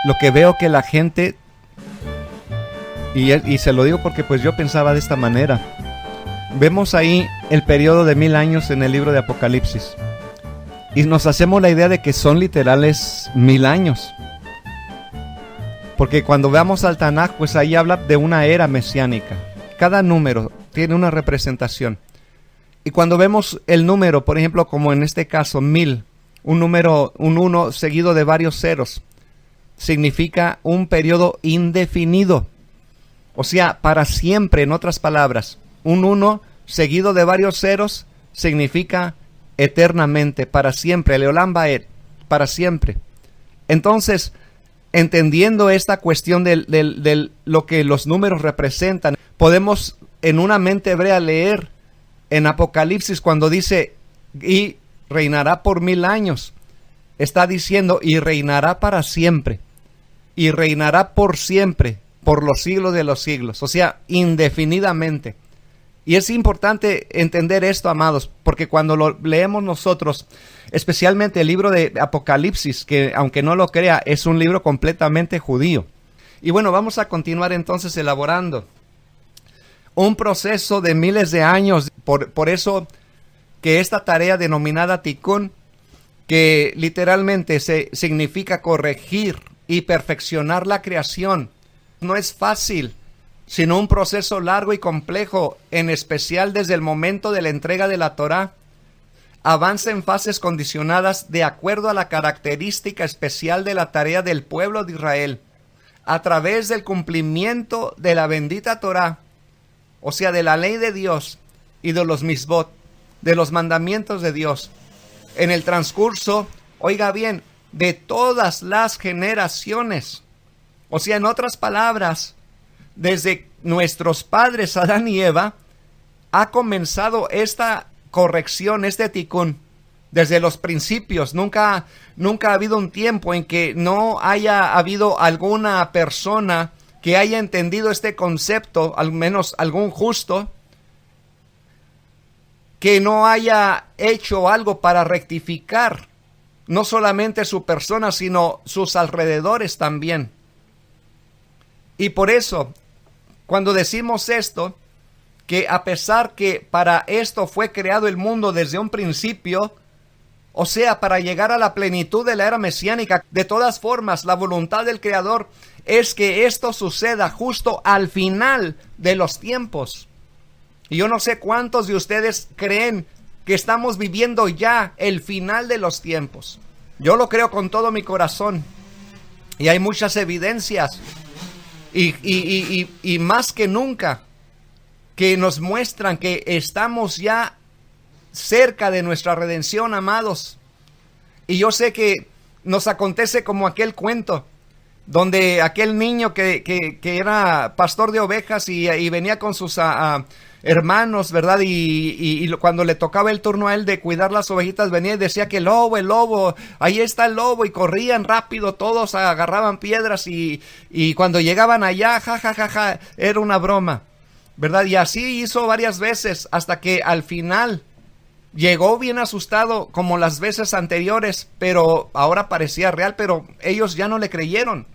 lo que veo que la gente, y se lo digo porque pues yo pensaba de esta manera, vemos ahí el periodo de 1000 años en el libro de Apocalipsis y nos hacemos la idea de que son literales 1000 años. Porque cuando veamos al Tanaj, pues ahí habla de una era mesiánica. Cada número tiene una representación. Y cuando vemos el número, por ejemplo, como en este caso 1000, un número, un 1 seguido de varios ceros, significa un periodo indefinido. O sea, para siempre, en otras palabras. Un 1 seguido de varios ceros significa eternamente, para siempre. Leolam Baed, para siempre. Entonces, entendiendo esta cuestión de lo que los números representan, podemos en una mente hebrea leer en Apocalipsis cuando dice, y reinará por 1000 años. Está diciendo, y reinará para siempre. Y reinará por siempre, por los siglos de los siglos. O sea, indefinidamente. Y es importante entender esto, amados, porque cuando lo leemos nosotros, especialmente el libro de Apocalipsis, que aunque no lo crea, es un libro completamente judío. Y bueno, vamos a continuar entonces elaborando un proceso de miles de años. Por eso que esta tarea denominada Tikkun, que literalmente significa corregir y perfeccionar la creación, no es fácil, sino un proceso largo y complejo, en especial desde el momento de la entrega de la Torá. Avanza en fases condicionadas de acuerdo a la característica especial de la tarea del pueblo de Israel, a través del cumplimiento de la bendita Torá, o sea, de la ley de Dios y de los misbot, de los mandamientos de Dios, en el transcurso, oiga bien, de todas las generaciones. O sea, en otras palabras, desde nuestros padres Adán y Eva, ha comenzado esta corrección, este tikkun, desde los principios. Nunca ha habido un tiempo en que no haya habido alguna persona que haya entendido este concepto, al menos algún justo, que no haya hecho algo para rectificar no solamente su persona, sino sus alrededores también. Y por eso, cuando decimos esto, que a pesar que para esto fue creado el mundo desde un principio, o sea, para llegar a la plenitud de la era mesiánica, de todas formas, la voluntad del Creador es que esto suceda justo al final de los tiempos. Y yo no sé cuántos de ustedes creen que estamos viviendo ya el final de los tiempos. Yo lo creo con todo mi corazón. Y hay muchas evidencias. Y más que nunca, que nos muestran que estamos ya cerca de nuestra redención, amados. Y yo sé que nos acontece como aquel cuento, donde aquel niño que era pastor de ovejas y venía con sus hermanos, ¿verdad? Y cuando le tocaba el turno a él de cuidar las ovejitas, venía y decía que el lobo, ahí está el lobo, y corrían rápido, todos agarraban piedras y cuando llegaban allá, ja, era una broma, ¿verdad? Y así hizo varias veces hasta que al final llegó bien asustado como las veces anteriores, pero ahora parecía real, pero ellos ya no le creyeron.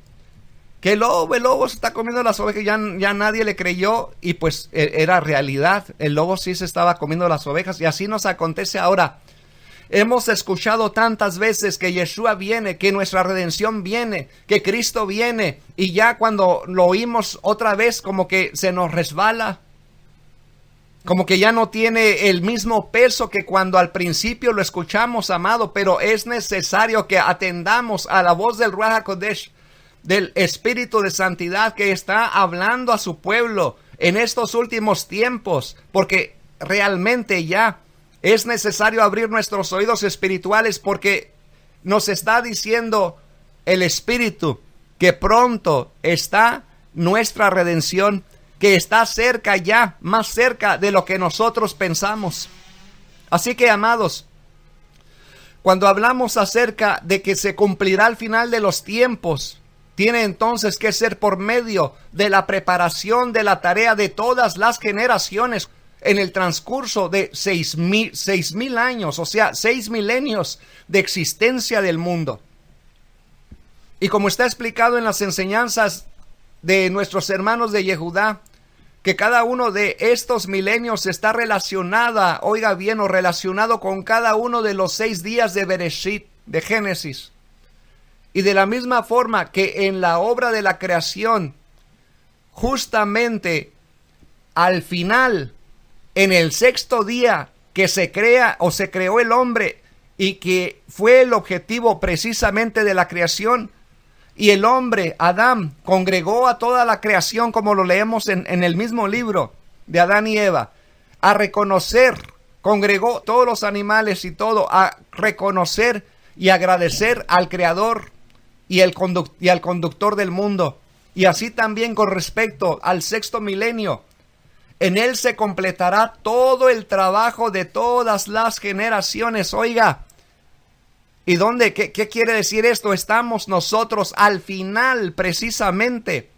Que el lobo se está comiendo las ovejas, ya nadie le creyó, y pues era realidad, el lobo sí se estaba comiendo las ovejas, y así nos acontece ahora. Hemos escuchado tantas veces que Yeshua viene, que nuestra redención viene, que Cristo viene, y ya cuando lo oímos otra vez como que se nos resbala, como que ya no tiene el mismo peso que cuando al principio lo escuchamos, amado, pero es necesario que atendamos a la voz del Ruach HaKodesh, del Espíritu de Santidad que está hablando a su pueblo en estos últimos tiempos, porque realmente ya es necesario abrir nuestros oídos espirituales, porque nos está diciendo el Espíritu que pronto está nuestra redención, que está cerca ya, más cerca de lo que nosotros pensamos. Así que, amados, cuando hablamos acerca de que se cumplirá al final de los tiempos, tiene entonces que ser por medio de la preparación de la tarea de todas las generaciones en el transcurso de 6,000 años, o sea, 6 milenios de existencia del mundo. Y como está explicado en las enseñanzas de nuestros hermanos de Yehudá, que cada uno de estos milenios está relacionada, oiga bien, o relacionado con cada uno de los 6 días de Bereshit, de Génesis. Y de la misma forma que en la obra de la creación, justamente al final, en el 6º día que se crea o se creó el hombre y que fue el objetivo precisamente de la creación, y el hombre, Adán, congregó a toda la creación, como lo leemos en el mismo libro de Adán y Eva, a reconocer, congregó todos los animales y todo, a reconocer y agradecer al Creador y al conductor del mundo. Y así también con respecto al 6º milenio. En él se completará todo el trabajo de todas las generaciones. Oiga, ¿y dónde? ¿Qué quiere decir esto? Estamos nosotros al final precisamente.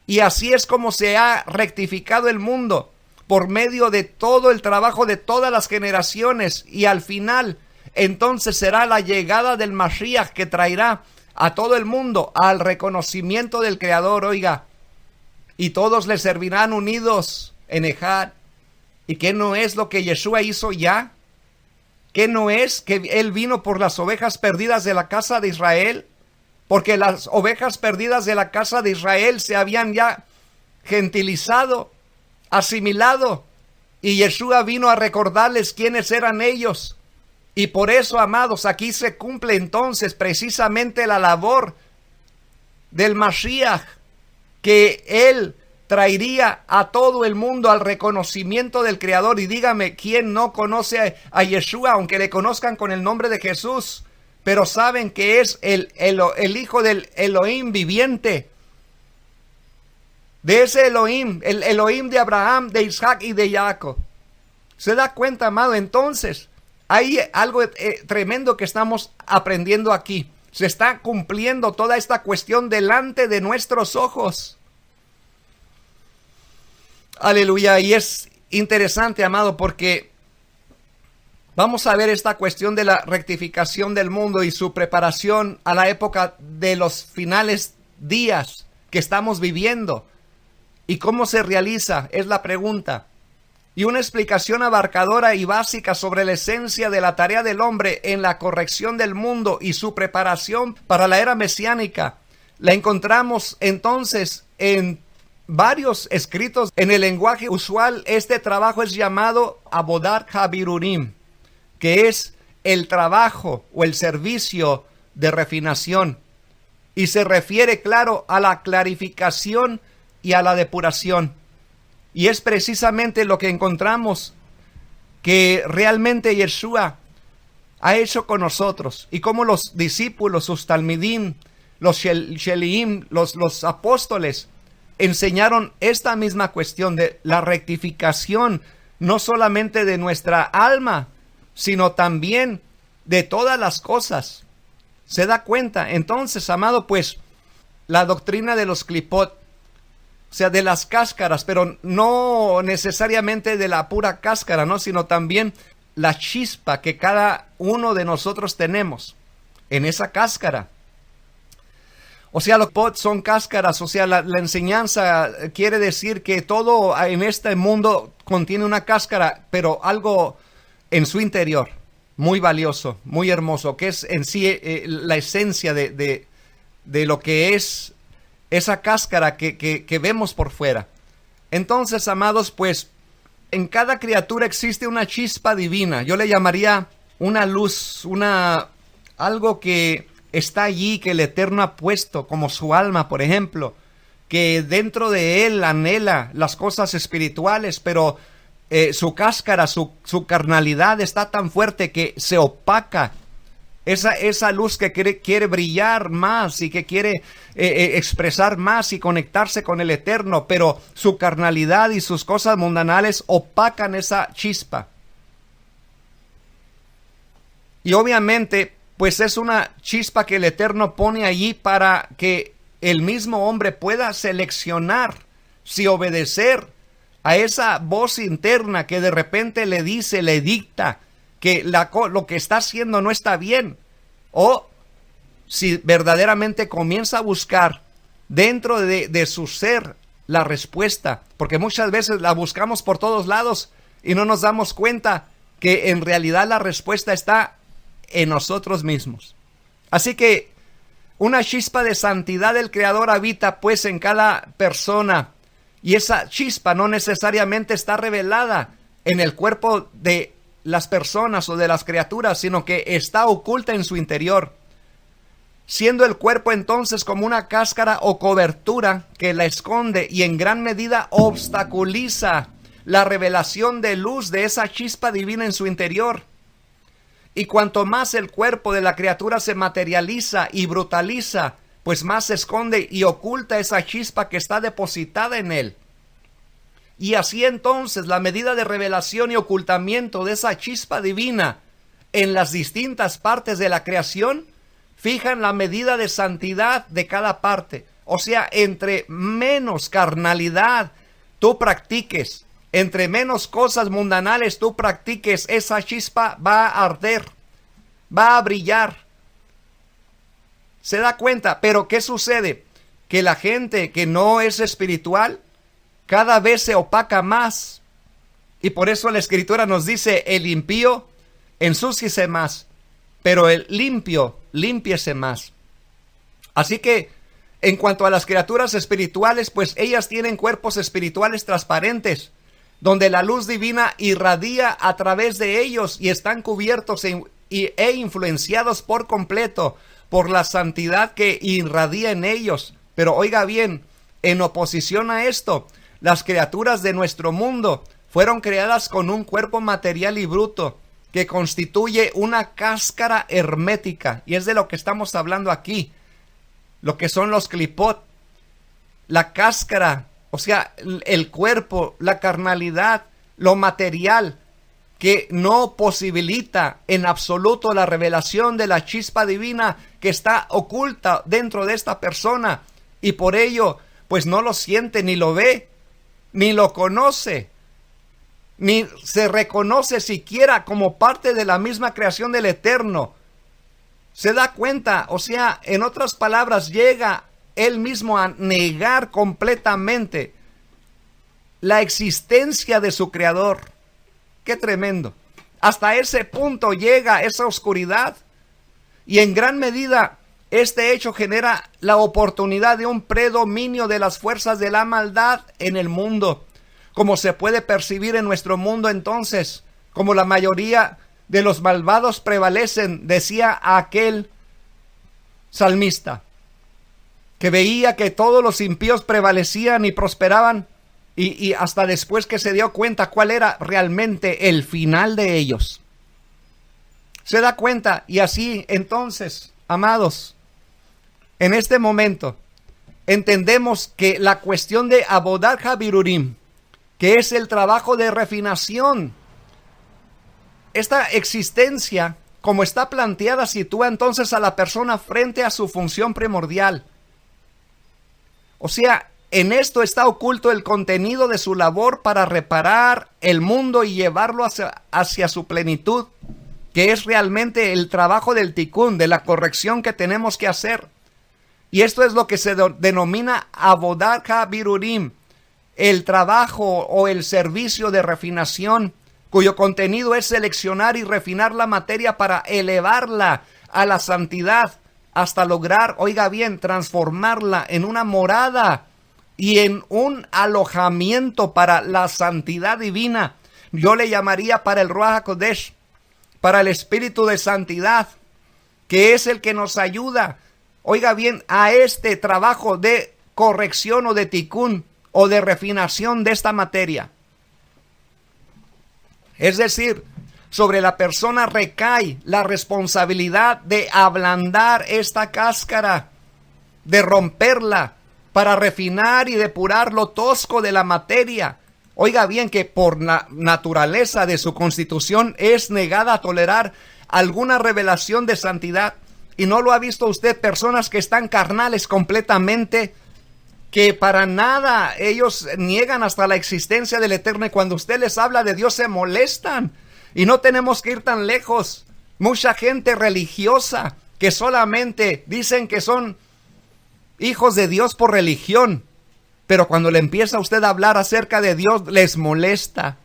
Y así es como se ha rectificado el mundo, por medio de todo el trabajo de todas las generaciones. Y al final, entonces será la llegada del Mashiach, que traerá a todo el mundo al reconocimiento del Creador, oiga. Y todos le servirán unidos en Ejad. ¿Y qué no es lo que Yeshua hizo ya? ¿Qué no es que Él vino por las ovejas perdidas de la casa de Israel? Porque las ovejas perdidas de la casa de Israel se habían ya gentilizado, asimilado. Y Yeshua vino a recordarles quiénes eran ellos. Y por eso, amados, aquí se cumple entonces precisamente la labor del Mashiach, que Él traería a todo el mundo al reconocimiento del Creador. Y dígame, ¿quién no conoce a Yeshua, aunque le conozcan con el nombre de Jesús? Pero saben que es el Hijo del Elohim viviente. De ese Elohim, el Elohim de Abraham, de Isaac y de Jacob. ¿Se da cuenta, amado? Entonces, hay algo tremendo que estamos aprendiendo aquí. Se está cumpliendo toda esta cuestión delante de nuestros ojos. Aleluya. Y es interesante, amado, porque vamos a ver esta cuestión de la rectificación del mundo y su preparación a la época de los finales días que estamos viviendo. ¿Y cómo se realiza? Es la pregunta. Y una explicación abarcadora y básica sobre la esencia de la tarea del hombre en la corrección del mundo y su preparación para la era mesiánica la encontramos entonces en varios escritos. En el lenguaje usual, este trabajo es llamado Abodat Habirurim, que es el trabajo o el servicio de refinación. Y se refiere, claro, a la clarificación y a la depuración. Y es precisamente lo que encontramos que realmente Yeshua ha hecho con nosotros. Y como los discípulos, sus talmidim, los sheliim, los apóstoles, enseñaron esta misma cuestión de la rectificación, no solamente de nuestra alma, sino también de todas las cosas. ¿Se da cuenta? Entonces, amado, pues, la doctrina de los clipot, o sea, de las cáscaras, pero no necesariamente de la pura cáscara, ¿no? Sino también la chispa que cada uno de nosotros tenemos en esa cáscara. O sea, los clipot son cáscaras, o sea, la enseñanza quiere decir que todo en este mundo contiene una cáscara, pero algo en su interior, muy valioso, muy hermoso, que es en sí la esencia de lo que es esa cáscara que vemos por fuera. Entonces, amados, pues, en cada criatura existe una chispa divina. Yo le llamaría una luz, algo que está allí, que el Eterno ha puesto, como su alma, por ejemplo, que dentro de él anhela las cosas espirituales, pero su cáscara, su carnalidad está tan fuerte que se opaca. Esa luz que quiere brillar más y que quiere expresar más y conectarse con el Eterno, pero su carnalidad y sus cosas mundanales opacan esa chispa. Y obviamente, pues es una chispa que el Eterno pone allí para que el mismo hombre pueda seleccionar si obedecer a esa voz interna que de repente le dice, le dicta que lo que está haciendo no está bien, o si verdaderamente comienza a buscar dentro de su ser la respuesta, porque muchas veces la buscamos por todos lados y no nos damos cuenta que en realidad la respuesta está en nosotros mismos. Así que una chispa de santidad del Creador habita pues en cada persona, y esa chispa no necesariamente está revelada en el cuerpo de las personas o de las criaturas, sino que está oculta en su interior, siendo el cuerpo entonces como una cáscara o cobertura que la esconde y en gran medida obstaculiza la revelación de luz de esa chispa divina en su interior. Y cuanto más el cuerpo de la criatura se materializa y brutaliza, pues más se esconde y oculta esa chispa que está depositada en él. Y así entonces la medida de revelación y ocultamiento de esa chispa divina en las distintas partes de la creación fijan la medida de santidad de cada parte. O sea, entre menos carnalidad tú practiques, entre menos cosas mundanales tú practiques, esa chispa va a arder, va a brillar. ¿Se da cuenta? Pero ¿qué sucede? Que la gente que no es espiritual cada vez se opaca más. Y por eso la Escritura nos dice, el impío ensúciese más, pero el limpio límpiese más. Así que en cuanto a las criaturas espirituales, pues ellas tienen cuerpos espirituales transparentes, donde la luz divina irradia a través de ellos y están cubiertos e influenciados por completo por la santidad que irradia en ellos. Pero oiga bien, en oposición a esto, las criaturas de nuestro mundo fueron creadas con un cuerpo material y bruto que constituye una cáscara hermética, y es de lo que estamos hablando aquí, lo que son los clipot, la cáscara, o sea, el cuerpo, la carnalidad, lo material, que no posibilita en absoluto la revelación de la chispa divina que está oculta dentro de esta persona, y por ello, pues no lo siente, ni lo ve, ni lo conoce, ni se reconoce siquiera como parte de la misma creación del Eterno. Se da cuenta, o sea, en otras palabras, llega él mismo a negar completamente la existencia de su Creador. ¡Qué tremendo! Hasta ese punto llega esa oscuridad, y en gran medida este hecho genera la oportunidad de un predominio de las fuerzas de la maldad en el mundo, como se puede percibir en nuestro mundo entonces, como la mayoría de los malvados prevalecen, decía aquel salmista, que veía que todos los impíos prevalecían y prosperaban, y hasta después que se dio cuenta cuál era realmente el final de ellos. Se da cuenta, y así entonces, amados, en este momento entendemos que la cuestión de Abodat HaBirurim, que es el trabajo de refinación, esta existencia, como está planteada, sitúa entonces a la persona frente a su función primordial. O sea, en esto está oculto el contenido de su labor para reparar el mundo y llevarlo hacia su plenitud, que es realmente el trabajo del tikkun, de la corrección que tenemos que hacer. Y esto es lo que se denomina Abodat HaBirurim, el trabajo o el servicio de refinación, cuyo contenido es seleccionar y refinar la materia para elevarla a la santidad, hasta lograr, oiga bien, transformarla en una morada y en un alojamiento para la santidad divina. Yo le llamaría para el Ruach HaKodesh, para el Espíritu de Santidad, que es el que nos ayuda, oiga bien, a este trabajo de corrección o de tikkun o de refinación de esta materia. Es decir, sobre la persona recae la responsabilidad de ablandar esta cáscara, de romperla para refinar y depurar lo tosco de la materia. Oiga bien que por la naturaleza de su constitución es negada a tolerar alguna revelación de santidad. ¿Y no lo ha visto usted? Personas que están carnales completamente, que para nada ellos niegan hasta la existencia del Eterno, y cuando usted les habla de Dios se molestan. Y no tenemos que ir tan lejos. Mucha gente religiosa que solamente dicen que son hijos de Dios por religión, pero cuando le empieza a usted a hablar acerca de Dios les molesta.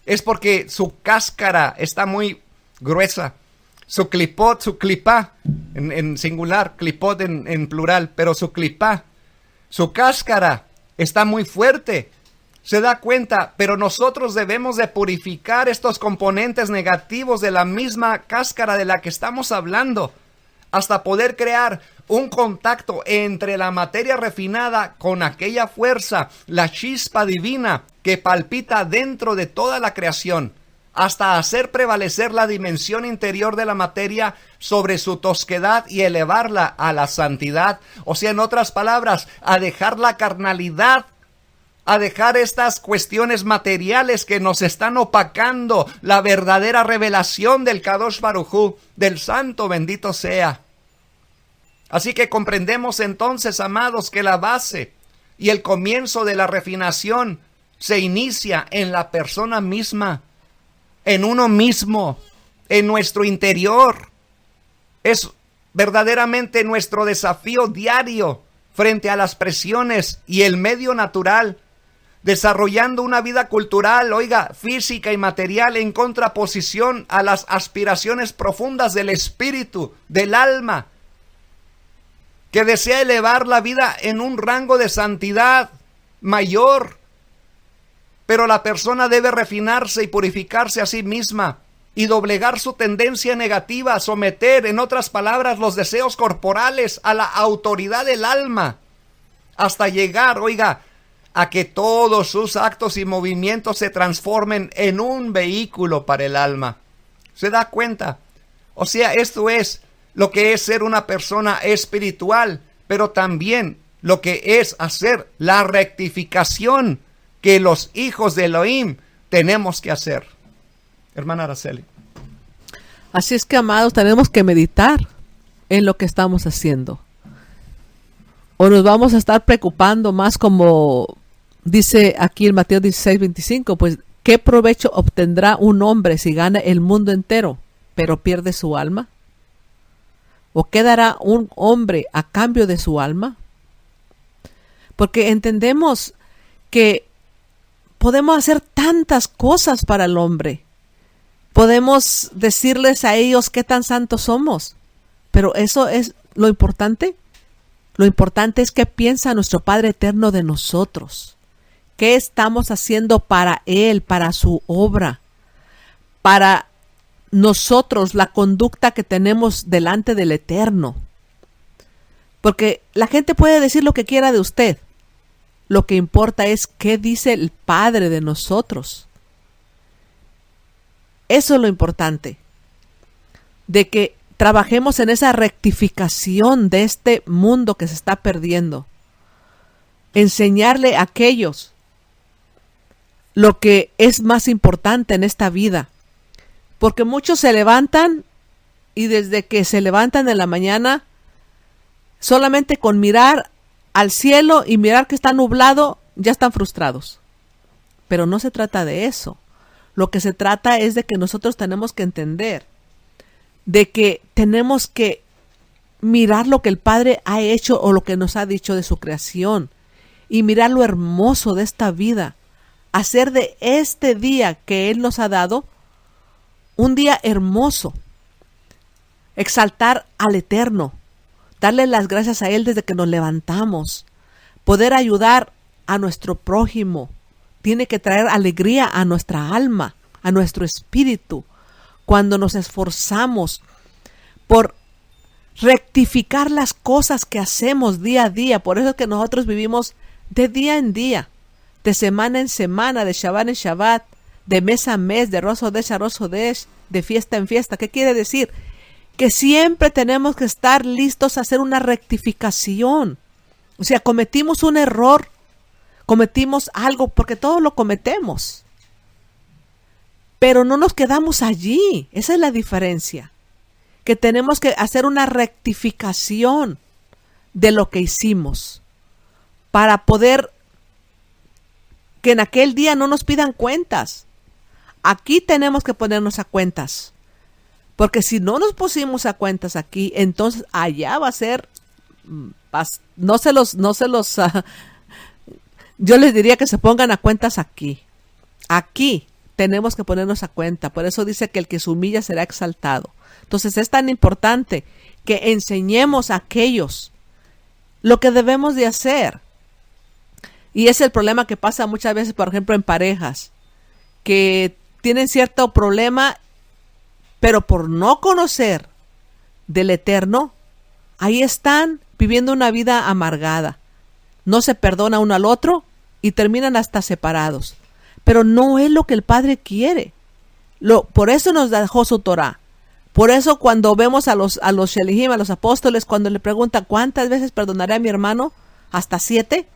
Es porque su cáscara está muy gruesa. Su clipot, su clipá, en singular, clipot en plural, pero su clipá, su cáscara está muy fuerte. Se da cuenta, pero nosotros debemos de purificar estos componentes negativos de la misma cáscara de la que estamos hablando, hasta poder crear un contacto entre la materia refinada con aquella fuerza, la chispa divina que palpita dentro de toda la creación, hasta hacer prevalecer la dimensión interior de la materia sobre su tosquedad y elevarla a la santidad. O sea, en otras palabras, a dejar la carnalidad, a dejar estas cuestiones materiales que nos están opacando la verdadera revelación del Kadosh Baruj Hu, del Santo bendito sea. Así que comprendemos entonces, amados, que la base y el comienzo de la refinación se inicia en la persona misma, en uno mismo, en nuestro interior. Es verdaderamente nuestro desafío diario frente a las presiones y el medio natural, desarrollando una vida cultural, física y material en contraposición a las aspiraciones profundas del espíritu, del alma, que desea elevar la vida en un rango de santidad mayor. Pero la persona debe refinarse y purificarse a sí misma y doblegar su tendencia negativa, someter, en otras palabras, los deseos corporales a la autoridad del alma, hasta llegar, a que todos sus actos y movimientos se transformen en un vehículo para el alma. ¿Se da cuenta? O sea, esto es lo que es ser una persona espiritual, pero también lo que es hacer la rectificación que los hijos de Elohim tenemos que hacer. Hermana Araceli. Así es que, amados, tenemos que meditar en lo que estamos haciendo. O nos vamos a estar preocupando más, como dice aquí en Mateo 16:25, pues, ¿qué provecho obtendrá un hombre si gana el mundo entero, pero pierde su alma? ¿O qué dará un hombre a cambio de su alma? Porque entendemos que podemos hacer tantas cosas para el hombre. Podemos decirles a ellos qué tan santos somos. Pero eso es lo importante. Lo importante es qué piensa nuestro Padre Eterno de nosotros. ¿Qué estamos haciendo para Él, para su obra? Para nosotros, la conducta que tenemos delante del Eterno. Porque la gente puede decir lo que quiera de usted. Lo que importa es qué dice el Padre de nosotros. Eso es lo importante. De que trabajemos en esa rectificación de este mundo que se está perdiendo. Enseñarle a aquellos lo que es más importante en esta vida. Porque muchos se levantan y desde que se levantan en la mañana, solamente con mirar al cielo y mirar que está nublado, ya están frustrados. Pero no se trata de eso. Lo que se trata es de que nosotros tenemos que entender, de que tenemos que mirar lo que el Padre ha hecho o lo que nos ha dicho de su creación y mirar lo hermoso de esta vida. Hacer de este día que Él nos ha dado un día hermoso. Exaltar al Eterno. Darle las gracias a Él desde que nos levantamos. Poder ayudar a nuestro prójimo. Tiene que traer alegría a nuestra alma, a nuestro espíritu. Cuando nos esforzamos por rectificar las cosas que hacemos día a día. Por eso es que nosotros vivimos de día en día, de semana en semana, de Shabbat en Shabbat, de mes a mes, de Rosh Hodesh a Rosh Hodesh, de fiesta en fiesta. ¿Qué quiere decir? Que siempre tenemos que estar listos a hacer una rectificación. O sea, cometimos un error, cometimos algo, porque todos lo cometemos. Pero no nos quedamos allí. Esa es la diferencia. Que tenemos que hacer una rectificación de lo que hicimos para poder que en aquel día no nos pidan cuentas. Aquí tenemos que ponernos a cuentas Porque si no nos pusimos a cuentas aquí, entonces allá va a ser, yo les diría que se pongan a cuentas aquí. Aquí tenemos que ponernos a cuenta. Por eso dice que el que se humilla será exaltado. Entonces es tan importante que enseñemos a aquellos lo que debemos de hacer. Y es el problema que pasa muchas veces, por ejemplo, en parejas, que tienen cierto problema, pero por no conocer del Eterno, ahí están viviendo una vida amargada. No se perdona uno al otro y terminan hasta separados. Pero no es lo que el Padre quiere. Por eso nos dejó su Torah. Por eso cuando vemos a los Shelihim, a los apóstoles, cuando le preguntan ¿cuántas veces perdonaré a mi hermano? ¿Hasta 7?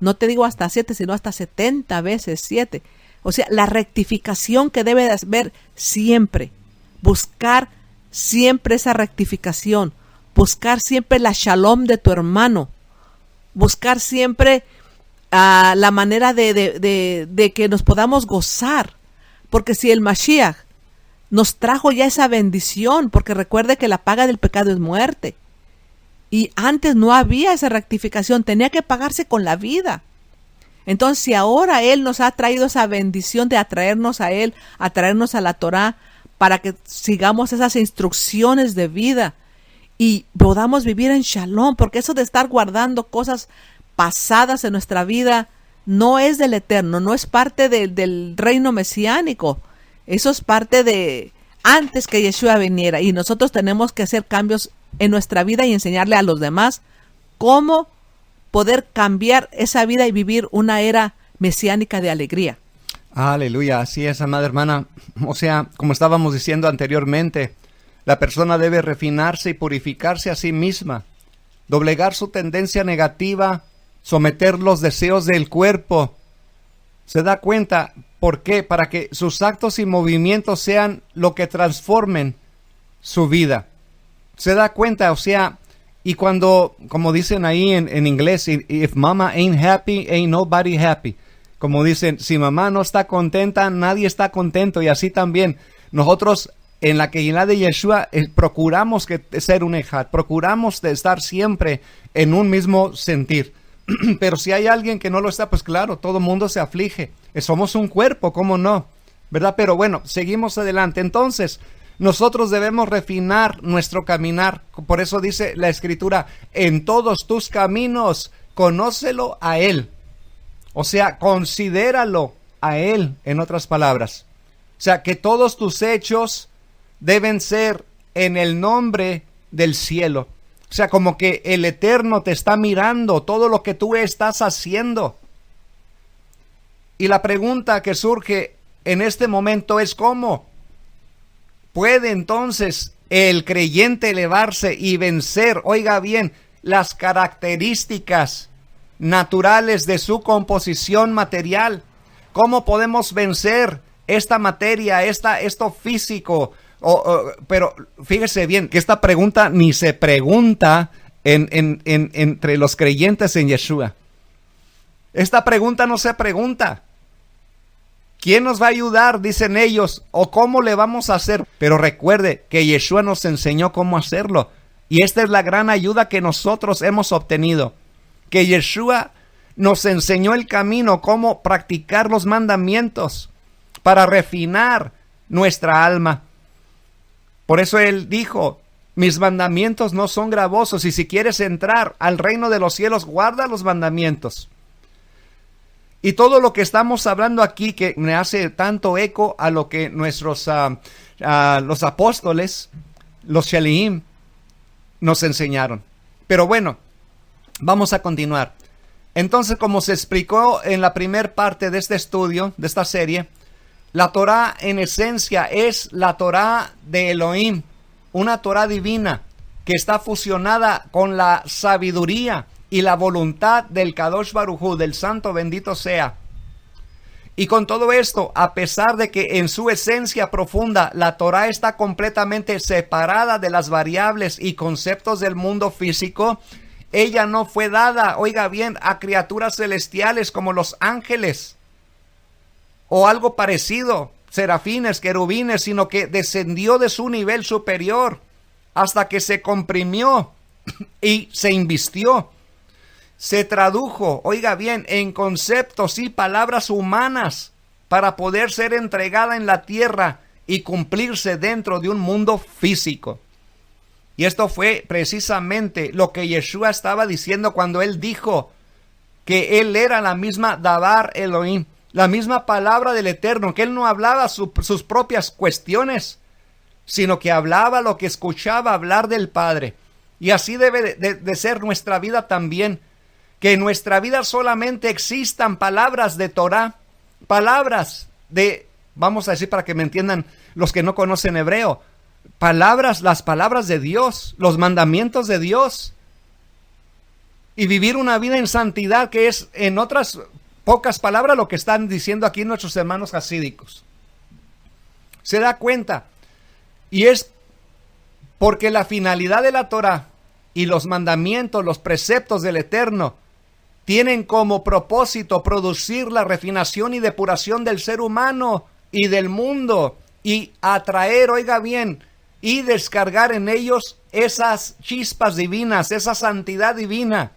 No te digo hasta 7, sino hasta 70 veces 7. O sea, la rectificación que debe de haber siempre. Buscar siempre esa rectificación. Buscar siempre la shalom de tu hermano. Buscar siempre la manera de que nos podamos gozar. Porque si el Mashiach nos trajo ya esa bendición, porque recuerde que la paga del pecado es muerte. Y antes no había esa rectificación, tenía que pagarse con la vida. Entonces, si ahora Él nos ha traído esa bendición de atraernos a Él, atraernos a la Torah, para que sigamos esas instrucciones de vida y podamos vivir en shalom, porque eso de estar guardando cosas pasadas en nuestra vida no es del Eterno, no es parte del reino mesiánico. Eso es parte de antes que Yeshua viniera, y nosotros tenemos que hacer cambios en nuestra vida y enseñarle a los demás cómo poder cambiar esa vida y vivir una era mesiánica de alegría. Aleluya, así es, amada hermana. O sea, como estábamos diciendo anteriormente, la persona debe refinarse y purificarse a sí misma, doblegar su tendencia negativa, someter los deseos del cuerpo. ¿Se da cuenta? ¿Por qué? Para que sus actos y movimientos sean lo que transformen su vida. ¿Se da cuenta? O sea, y cuando, como dicen ahí en inglés, if mama ain't happy, ain't nobody happy. Como dicen, si mamá no está contenta, nadie está contento. Y así también, nosotros en la Kehilá de Yeshua procuramos ser un ejad, procuramos de estar siempre en un mismo sentir. Pero si hay alguien que no lo está, pues claro, todo mundo se aflige. Somos un cuerpo, ¿cómo no? ¿Verdad? Pero bueno, seguimos adelante. Entonces, nosotros debemos refinar nuestro caminar. Por eso dice la Escritura, en todos tus caminos, conócelo a Él. O sea, considéralo a Él, en otras palabras. O sea, que todos tus hechos deben ser en el nombre del cielo. O sea, como que el Eterno te está mirando todo lo que tú estás haciendo. Y la pregunta que surge en este momento es ¿cómo puede entonces el creyente elevarse y vencer, oiga bien, las características naturales de su composición material? ¿Cómo podemos vencer esta materia, esto físico? Pero fíjese bien que esta pregunta ni se pregunta entre los creyentes en Yeshua. Esta pregunta no se pregunta. ¿Quién nos va a ayudar? Dicen ellos. ¿O cómo le vamos a hacer? Pero recuerde que Yeshua nos enseñó cómo hacerlo. Y esta es la gran ayuda que nosotros hemos obtenido. Que Yeshua nos enseñó el camino, cómo practicar los mandamientos para refinar nuestra alma. Por eso Él dijo, mis mandamientos no son gravosos, y si quieres entrar al reino de los cielos, guarda los mandamientos. Y todo lo que estamos hablando aquí, que me hace tanto eco a lo que nuestros los apóstoles, los Shelihim, nos enseñaron. Pero bueno, vamos a continuar. Entonces, como se explicó en la primera parte de este estudio, de esta serie, la Torah en esencia es la Torah de Elohim, una Torah divina que está fusionada con la sabiduría y la voluntad del Kadosh Baruj Hu, del Santo bendito sea. Y con todo esto, a pesar de que en su esencia profunda la Torah está completamente separada de las variables y conceptos del mundo físico, ella no fue dada, oiga bien, a criaturas celestiales como los ángeles o algo parecido, serafines, querubines, sino que descendió de su nivel superior hasta que se comprimió y se invistió. Se tradujo, oiga bien, en conceptos y palabras humanas para poder ser entregada en la tierra y cumplirse dentro de un mundo físico. Y esto fue precisamente lo que Yeshua estaba diciendo cuando él dijo que él era la misma Dabar Elohim, la misma palabra del Eterno, que él no hablaba sus propias cuestiones, sino que hablaba lo que escuchaba hablar del Padre. Y así debe de ser nuestra vida también, que en nuestra vida solamente existan palabras de Torah, palabras de, vamos a decir para que me entiendan los que no conocen hebreo, palabras, las palabras de Dios, los mandamientos de Dios, y vivir una vida en santidad, que es, en otras pocas palabras, lo que están diciendo aquí nuestros hermanos hasídicos. ¿Se da cuenta? Y es porque la finalidad de la Torah y los mandamientos, los preceptos del Eterno, tienen como propósito producir la refinación y depuración del ser humano y del mundo, y atraer, oiga bien, y descargar en ellos esas chispas divinas, esa santidad divina,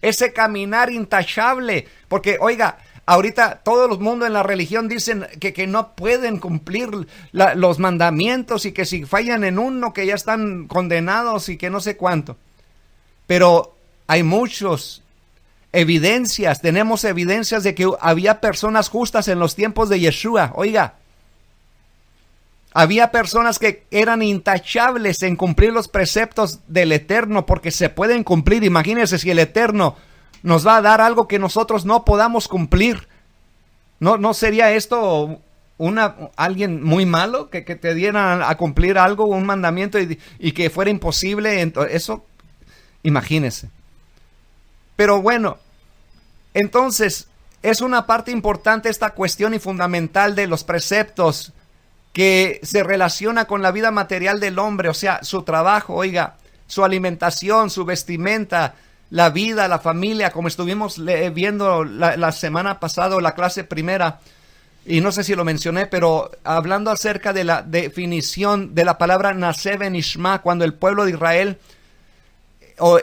ese caminar intachable. Porque, oiga, ahorita todo el mundo en la religión dicen que no pueden cumplir los mandamientos, y que si fallan en uno que ya están condenados y que no sé cuánto. Pero hay muchos evidencias, tenemos evidencias de que había personas justas en los tiempos de Yeshua. Oiga, había personas que eran intachables en cumplir los preceptos del Eterno, porque se pueden cumplir. Imagínense si el Eterno nos va a dar algo que nosotros no podamos cumplir. ¿No sería esto alguien muy malo que te dieran a cumplir algo, un mandamiento, y que fuera imposible? Eso, imagínense. Pero bueno, entonces es una parte importante esta cuestión y fundamental de los preceptos que se relaciona con la vida material del hombre, o sea, su trabajo, oiga, su alimentación, su vestimenta, la vida, la familia, como estuvimos viendo la semana pasada, la clase primera, y no sé si lo mencioné, pero hablando acerca de la definición de la palabra Naseh Benishma, cuando el pueblo de Israel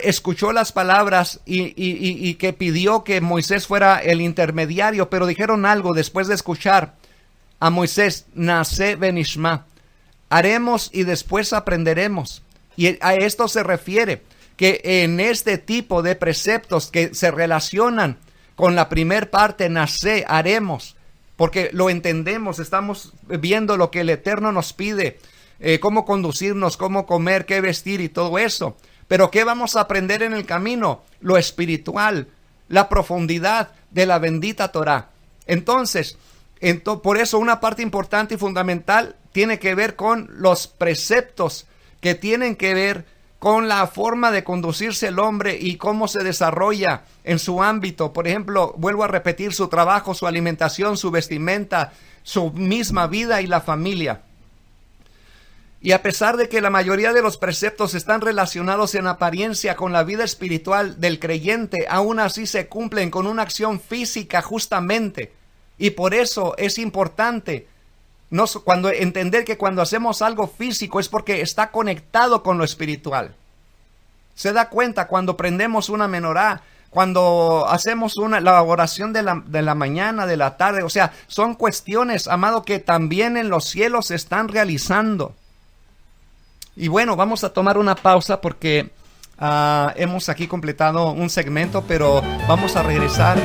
escuchó las palabras y que pidió que Moisés fuera el intermediario, pero dijeron algo después de escuchar a Moisés: Naseh Benishma, haremos y después aprenderemos. Y a esto se refiere, que en este tipo de preceptos que se relacionan con la primer parte, Naseh, haremos, porque lo entendemos, estamos viendo lo que el Eterno nos pide, cómo conducirnos, cómo comer, qué vestir y todo eso. Pero ¿qué vamos a aprender en el camino? Lo espiritual, la profundidad de la bendita Torah. Entonces, por eso una parte importante y fundamental tiene que ver con los preceptos que tienen que ver con la forma de conducirse el hombre y cómo se desarrolla en su ámbito. Por ejemplo, vuelvo a repetir, su trabajo, su alimentación, su vestimenta, su misma vida y la familia. Y a pesar de que la mayoría de los preceptos están relacionados en apariencia con la vida espiritual del creyente, aún así se cumplen con una acción física justamente. Y por eso es importante entender que cuando hacemos algo físico es porque está conectado con lo espiritual. Se da cuenta cuando prendemos una menorá, cuando hacemos la oración de la mañana, de la tarde. O sea, son cuestiones, amado, que también en los cielos se están realizando. Y bueno, vamos a tomar una pausa porque hemos aquí completado un segmento, pero vamos a regresar